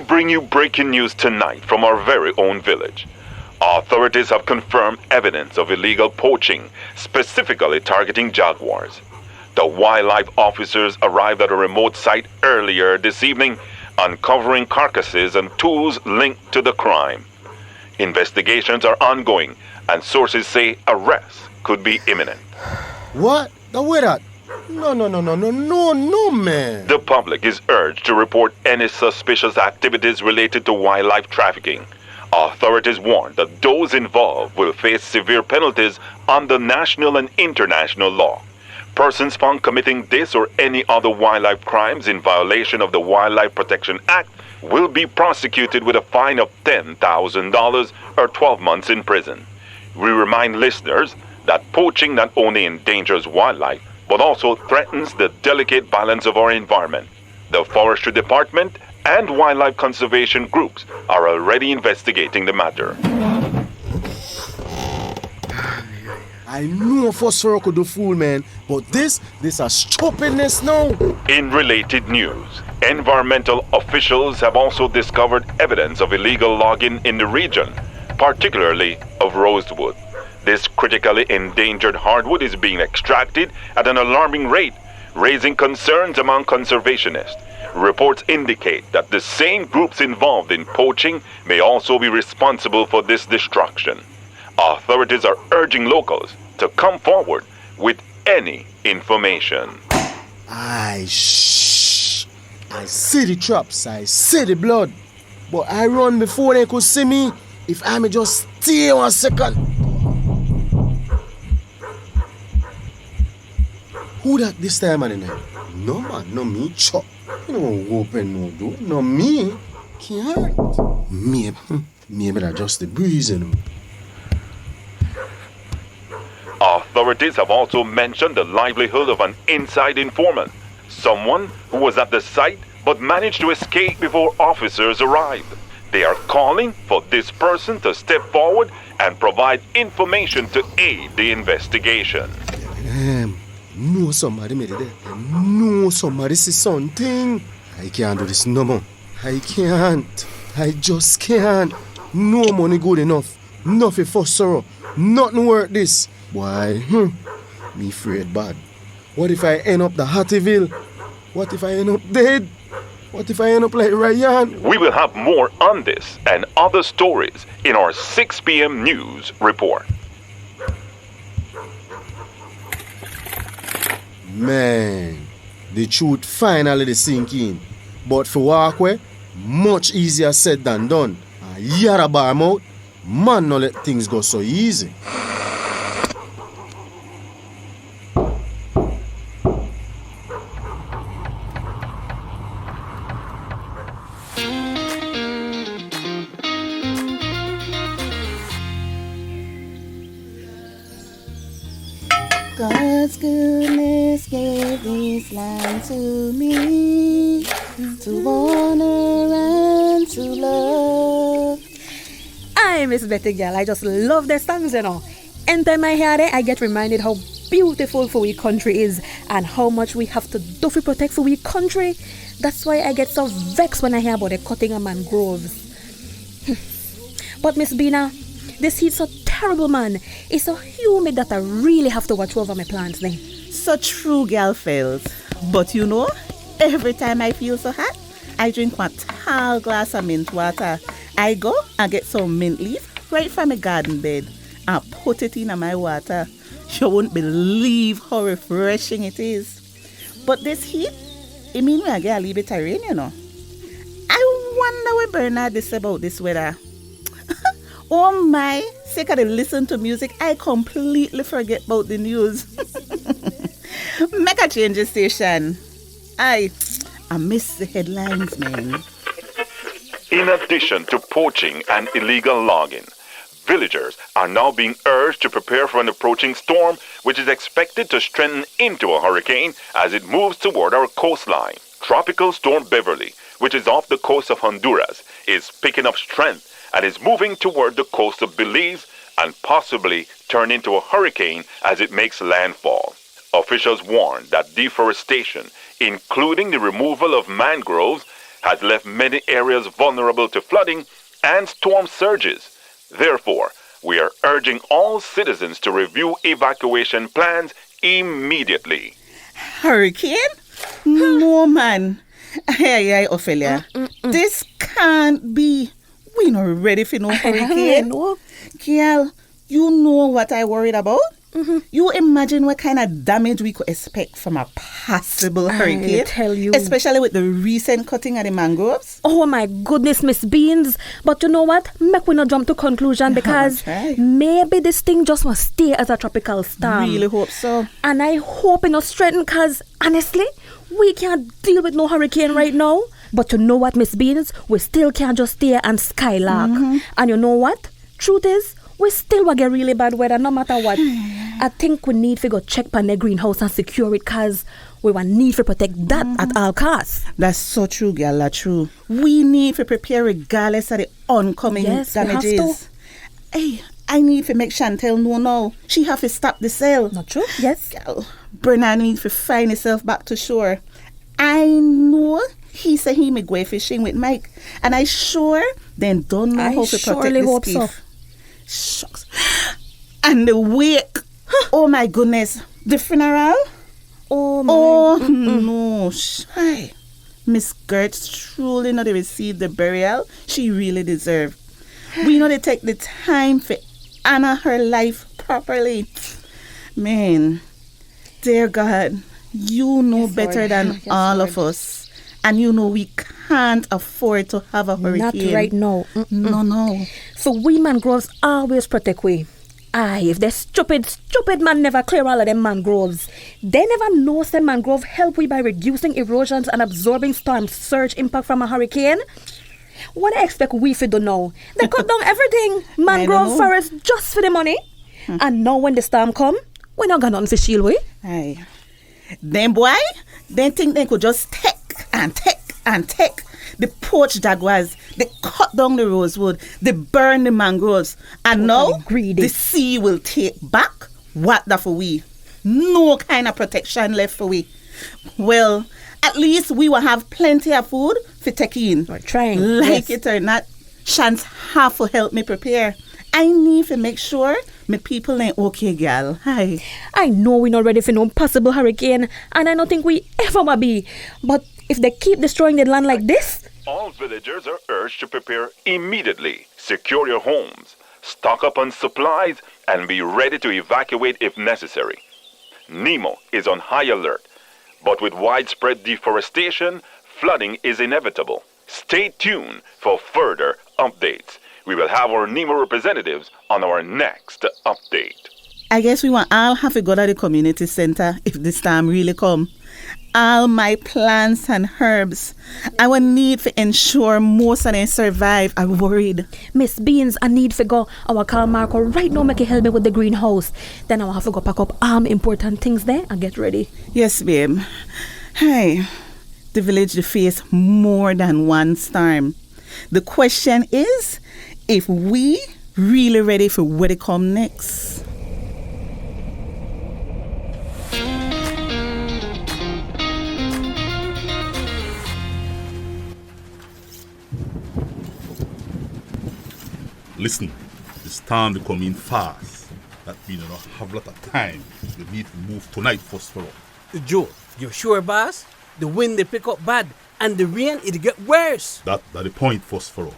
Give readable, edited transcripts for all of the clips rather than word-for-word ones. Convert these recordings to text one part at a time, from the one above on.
bring you breaking news tonight from our very own village. Authorities have confirmed evidence of illegal poaching, specifically targeting jaguars. The wildlife officers arrived at a remote site earlier this evening, uncovering carcasses and tools linked to the crime. Investigations are ongoing, and sources say arrests could be imminent. What? No, wait that. No, man. The public is urged to report any suspicious activities related to wildlife trafficking. Authorities warn that those involved will face severe penalties under national and international law. Persons found committing this or any other wildlife crimes in violation of the Wildlife Protection Act will be prosecuted with a fine of $10,000 or 12 months in prison. We remind listeners that poaching not only endangers wildlife, but also threatens the delicate balance of our environment. The Forestry Department and wildlife conservation groups are already investigating the matter. I know Phosphor could do fool, man, but this a stupidness now. In related news, environmental officials have also discovered evidence of illegal logging in the region, particularly of rosewood. This critically endangered hardwood is being extracted at an alarming rate, raising concerns among conservationists. Reports indicate that the same groups involved in poaching may also be responsible for this destruction. Authorities are urging locals to come forward with any information. I see the traps, I see the blood, but I run before they could see me. If I may just stay 1 second. Who that this time, man? No, man, no me, chop. You don't open no door. No me. Can't. Maybe that's just the breeze, you know. Authorities have also mentioned the livelihood of an inside informant, someone who was at the site but managed to escape before officers arrived. They are calling for this person to step forward and provide information to aid the investigation. No, somebody made it there. No, somebody see something. I can't do this no more. I can't. I just can't. No money good enough. Nothing for sorrow. Nothing worth this. Why? Me afraid bad. What if I end up the Hattieville? What if I end up dead? What if I end up like Ryan? We will have more on this and other stories in our 6 p.m. news report. Man, the truth finally sink in. But for walkway, much easier said than done. A year of Barr-Mouth, man no let things go so easy. God's goodness gave this land to me, to honor and to love. I Miss Betty girl, I just love the songs, you know. Anytime I hear it, I get reminded how beautiful for we country is and how much we have to do to protect for we country. That's why I get so vexed when I hear about the cutting of mangroves. But Miss Bina, this heat's so terrible, man. It's so humid that I really have to watch over my plants then. So true, girl Fells. But you know, every time I feel so hot, I drink one tall glass of mint water. I go and get some mint leaf right from my garden bed and put it in my water. You won't believe how refreshing it is. But this heat, it means we get a little bit of rain, you know. I wonder what Bernard is about this weather. Oh my, sick of the listen to music, I completely forget about the news. Make a change the station. I miss the headlines, man. In addition to poaching and illegal logging, villagers are now being urged to prepare for an approaching storm, which is expected to strengthen into a hurricane as it moves toward our coastline. Tropical Storm Beverly, which is off the coast of Honduras, is picking up strength and is moving toward the coast of Belize and possibly turn into a hurricane as it makes landfall. Officials warn that deforestation, including the removal of mangroves, has left many areas vulnerable to flooding and storm surges. Therefore, we are urging all citizens to review evacuation plans immediately. Hurricane? No, man. Hey, Ophelia. This can't be. We not ready for no hurricane. No. Girl, you know what I worried about? You imagine what kind of damage we could expect from a possible hurricane? I tell you. Especially with the recent cutting of the mangroves. Oh my goodness, Miss Beans. But you know what? Make we not jump to conclusion because That's right. maybe this thing just must stay as a tropical storm. Really hope so. And I hope it not strengthen because honestly, we can't deal with no hurricane right now. But you know what, Miss Beans? We still can't just stay and skylark. And you know what? Truth is, we still will get really bad weather no matter what. I think we need to go check on the greenhouse and secure it because we will need to protect that at all costs. That's so true, girl. That's true. We need to prepare regardless of the oncoming Yes, we have damages. Hey, I need to make Chantel know now. She have to stop the sale. Not true? Yes. Girl, Bernard needs to find himself back to shore. I know he said he may go fishing with Mike. And I sure then don't know I how to protect surely this hope so. skiff. Shucks. And the wake. Oh my goodness. The funeral? Oh my. Oh no. Shy. Miss Gertz truly not received the burial she really deserved. We know they take the time to honor her life properly. Man, dear God, you know Yes, better Lord. than Yes, all Lord. of us. And you know we can't afford to have a Not hurricane. right now. No. So we mangroves always protect we. Aye, if the stupid man never clear all of them mangroves, they never know some mangrove help we by reducing erosions and absorbing storm surge impact from a hurricane. What I expect we to do now? They cut down everything, mangrove know. forest just for the money. And now when the storm come, we not got nothing for shield we. Aye. Them boy, they think they could just take. The poached jaguars, they cut down the rosewood, they burn the mangroves, and now greedy. the sea will take back what that for we. No kind of protection left for we. Well, at least we will have plenty of food for taking. We're trying. Like Yes. it or not, chance have to help me prepare. I need to make sure my people ain't okay, gal. Hi. I know we're not ready for no possible hurricane, and I don't think we ever will be. But if they keep destroying the land like this, All villagers are urged to prepare immediately, secure your homes, stock up on supplies, and be ready to evacuate if necessary. Nemo is on high alert, but with widespread deforestation, flooding is inevitable. Stay tuned for further updates. We will have our Nemo representatives on our next update. I guess we want all have to go to the community center if the storm really come. All my plants and herbs, I will need to ensure most of them survive. I'm worried. Miss Beans, I need to go. I will call Marco right now, make it help me with the greenhouse. Then I will have to go pack up important things there and get ready. Yes, babe. Hey, the village they face more than one storm. The question is, if we really ready for what it come next. Listen, the storm will come in fast. That means we don't have a lot of time. We need to move tonight first for all. Joe, you sure, boss? The wind they pick up bad, and the rain it get worse. That's the point first for all.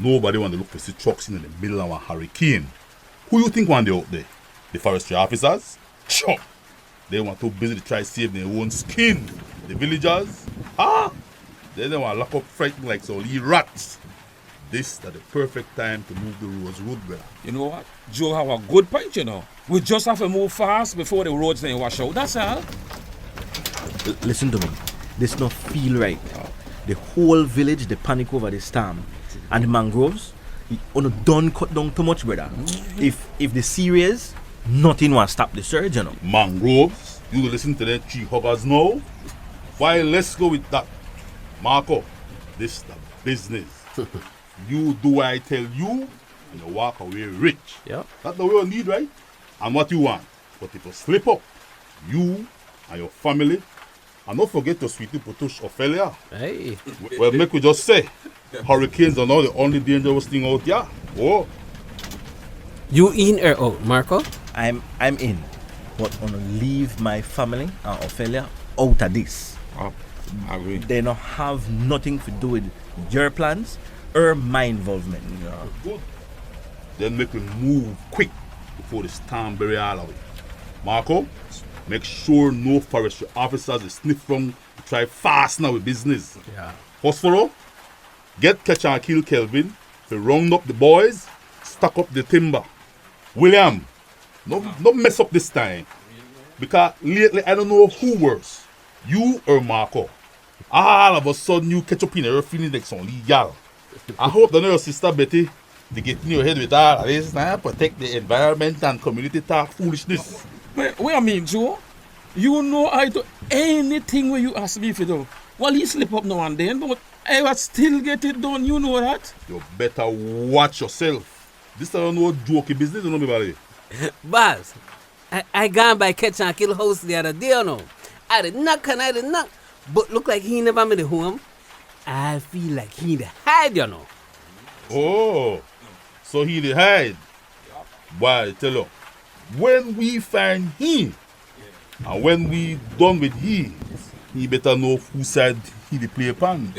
Nobody want to look for see trucks in the middle of a hurricane. Who you think want they out there? The forestry officers? Sure. They want too busy to try to save their own skin. The villagers? They don't want to lock up frightened like some little rats. This is the perfect time to move the road, brother. You know what? Joe have a good point, you know. We just have to move fast before the roads then wash out. That's all. Listen to me. This not feel right. The whole village they panic over the storm. And the mangroves, done cut down too much, brother. If the serious, nothing will stop the surge, you know. Mangroves? You listen to that tree huggers now? Why, let's go with that. Marco, this is the business. You do what I tell you, and you walk away rich. Yeah. That's the way you need, right? And what you want. But if you slip up, you and your family And don't forget to sweetly push Ophelia. Hey. Well, make we just say, hurricanes are not the only dangerous thing out here. Oh, You in or out, Marco? I'm in. But I'm gonna leave my family and Ophelia out of this. I agree. They don't have nothing to do with your plans or my involvement. good. Then make we move quick before the storm bury all of it. Marco, make sure no forestry officers is sniff from try fast now with business. Yeah. Phosphoro, get catch and kill Kelvin to round up the boys, stack up the timber. William, no mess up this time. Because lately I don't know who worse, you or Marco. All of a sudden you catch up in your feeling like some legal. I hope that your sister Betty they get in your head with all of this now, protect the environment and community talk foolishness. What I mean, Joe? You know I do anything where you ask me to do. Well, he slip up now and then, but I will still get it done. You know that? You better watch yourself. This is no jokey business, you know me, buddy. Boss, I gone by catch and kill house the other day, you know. I did knock, but look like he never made it home. I feel like he the hide, you know. Oh, so he did hide. Boy, I tell you, when we find him, and when we done with he better know whose side he dey play upon.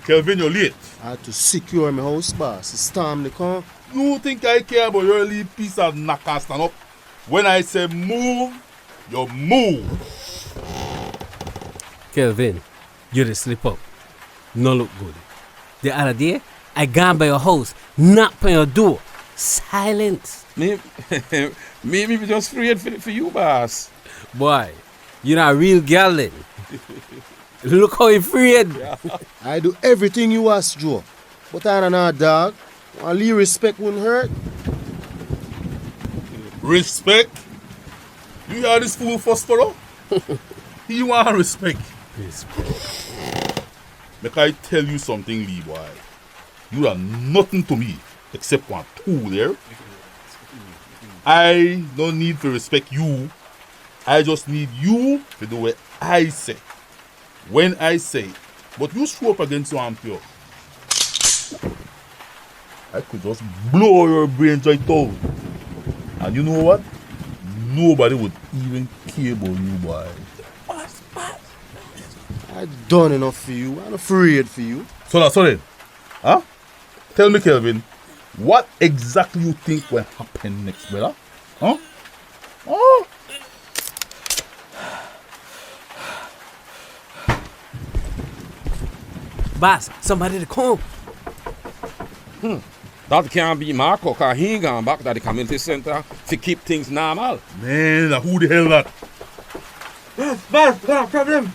Kelvin, you're late. I had to secure my house, boss. The storm they come. You think I care about your little piece of knacker stand up? When I say move, you move. Kelvin, you the slip up. No look good. The other day, I gone by your house, knock on your door. Silence. Maybe we just afraid for you, boss. Boy, you're not a real girl then. Look how he afraid. I do everything you ask, Joe. But I don't know, dog. A little respect wouldn't hurt. Respect? You hear this fool Phosphoro? He want respect. Make I tell you something, Lee boy. You are nothing to me except one tool there. I don't need to respect you. I just need you to do what I say. When I say, but you show up against your ampere. I could just blow your brains right out. And you know what? Nobody would even care about you, boy. I done enough for you. I'm afraid for you. So that's all. Huh? Tell me, Kelvin, what exactly you think will happen next, brother? Huh? Oh. Boss, somebody to come. That can't be Marco, because he ain't gone back to the community center to keep things normal. Man, who the hell that? Boss, got a problem.